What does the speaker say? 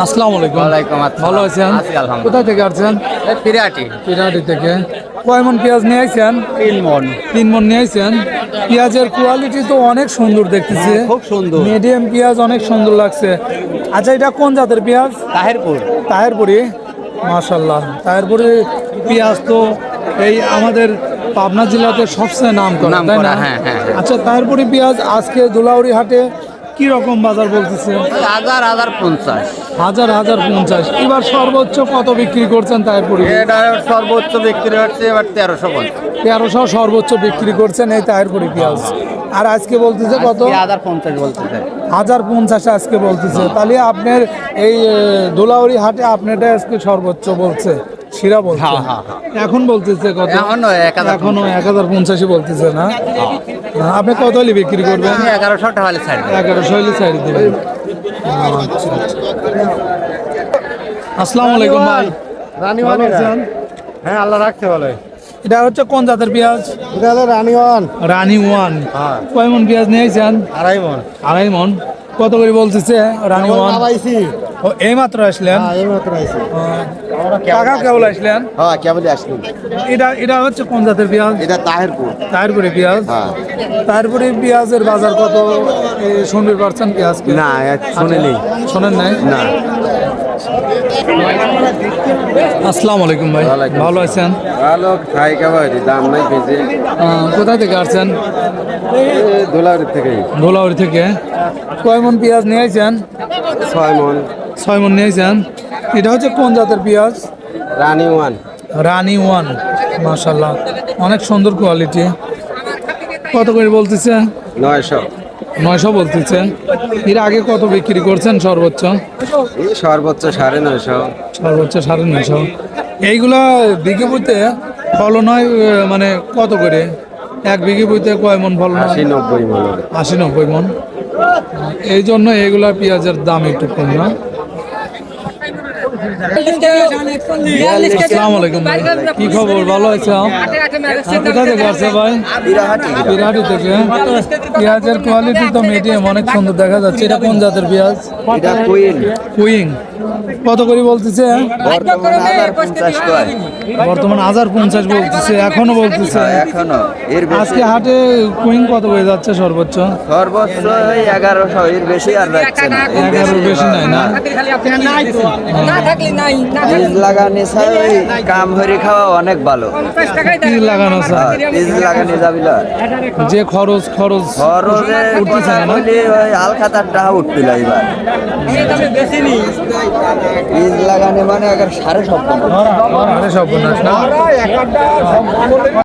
আসসালামু আলাইকুম। ওয়ালাইকুম আসসালাম। ভালো আছেন? আছি আলহামদুলিল্লাহ। কোথায় থেকে আসছেন? পিরাটি পিরাটি থেকে। কয় মন পেঁয়াজ নিয়ে আইছেন? 3 মন। 3 মন নিয়ে আইছেন। পেঁয়াজের কোয়ালিটি তো অনেক সুন্দর দেখতেছি। খুব সুন্দর। মিডিয়াম পেঁয়াজ অনেক সুন্দর লাগছে। আচ্ছা, এটা কোন জাতের পেঁয়াজ? তাহেরপুর। তাহেরপুরি। মাশাআল্লাহ, তাহেরপুরি পেঁয়াজ তো এই আমাদের পাবনা জেলাতে সবচেয়ে নাম করা, তাই না? হ্যাঁ, হ্যাঁ। আচ্ছা, তাহেরপুরি পেঁয়াজ আজকে দুলাউরি হাটে কি রকম বাজার বলতেছে? 1050। 1050। এবার সর্বোচ্চ কত বিক্রি করছেন তাহেরপুরি? এটা সর্বোচ্চ বিক্রি হচ্ছে এবার 1350। 1300 সর্বোচ্চ বিক্রি করছেন এই তাহেরপুরি পেঁয়াজ। আর আজকে বলতেছে কত? 1050 বলতেছে। 1050 আজকে বলতেছে। তাহলে আপনার এই দুলাউরি হাটে আপনারটা আজকে সর্বোচ্চ বলছে, শিরা বলছে। হ্যাঁ। এখন বলতেছে কত? এখনো 1050। এখনো 1050 বলতেছে না? আপনি কত হলে বিক্রি করবেন? আমি 1100 টাকা হলে ছাড়ব। 1100 হলে ছাড়ি দেবেন। আচ্ছা। আসসালামু আলাইকুম ভাই। ভালো আছেন? হ্যাঁ, আল্লাহ রাখতে বলে। এটা হচ্ছে কোন জাতের পেঁয়াজ? এটা হলো রানিওয়ান। রানি ওয়ান। হ্যাঁ। কয় মন পেঁয়াজ নিয়েছেন? 2.5 মন। 2.5 মন। কত করে বলতেছে রানি ওয়ান? আইছি। ও এই মাত্র আসলেন? হ্যাঁ, এই মাত্র আইছি। কাকা কেবল আসলেন? হ্যাঁ, কেবলই আসলাম। এটা হচ্ছে কোন জাতের পেঁয়াজ? এটা তাহেরপুর। তারপরে পেঁয়াজ। হ্যাঁ। তারপরে পেঁয়াজের বাজার কত শুনতে পারছেন পেঁয়াজ? না, শুনিনি। শোনেন নাই? না। আসসালামু আলাইকুম ভাই। ভালো আছেন? ভালো খাই কেবল দাম নাই বেশি। কোথায় থেকে আসছেন? দোলারের থেকেই। ধোলাউড়ি থেকে। কয় মন পেঁয়াজ নিয়ে আইছেন? 6 মন। 6 মন নিয়ে আইছেন। এটা হচ্ছে কোন জাতের পেঁয়াজ? রানিওয়ান। রানি ওয়ান। মাশাআল্লাহ, অনেক সুন্দর কোয়ালিটি। কত করে বলতেছে? 900। 900 বলতেছে। এর আগে কত বিক্রি করছেন সর্বোচ্চ? এই সর্বোচ্চ 950। সর্বোচ্চ 950। এইগুলা বিঘে বইতে ফলন হয় মানে কত করে? এক বিঘে বইতে কয় মন ফলন হয়? 80-90 মন। 80-90 মন। এই জন্য এগুলা পেঁয়াজের দাম একটু কম না? আসসালামু আলাইকুম ভাই। কি খবর? ভালো আছো? কোথা থেকে আসছে ভাই? বিরাটি থেকে। পেঁয়াজের কোয়ালিটি তো মিডিয়াম, অনেক সুন্দর দেখা যাচ্ছে। এটা কোন জাতের পেঁয়াজ? এটা কুইন। কুইং। কত করে বলতেছে? বর্তমানে 1050 কয়। বর্তমান 1050 বলতেছে, এখনো বলতেছে। এখনো এর বেশি। আজকে হাটে কুইং কত হয়ে যাচ্ছে সর্বোচ্চ? সর্বোচ্চ 1100, এর বেশি আর যাচ্ছে না। 11-র বেশি নাই না? বীজ লাগানি ছাড়া ওই কাম হরি খাওয়া অনেক ভালো। বীজ লাগানো স্যার, বীজ লাগানি যাবিলা যে খরচ খরচে উঠতেছে না? বলি ওই আলখাতার টাকা উঠছিল এবার। বীজ লাগানি মানে 7.5 আরে সব না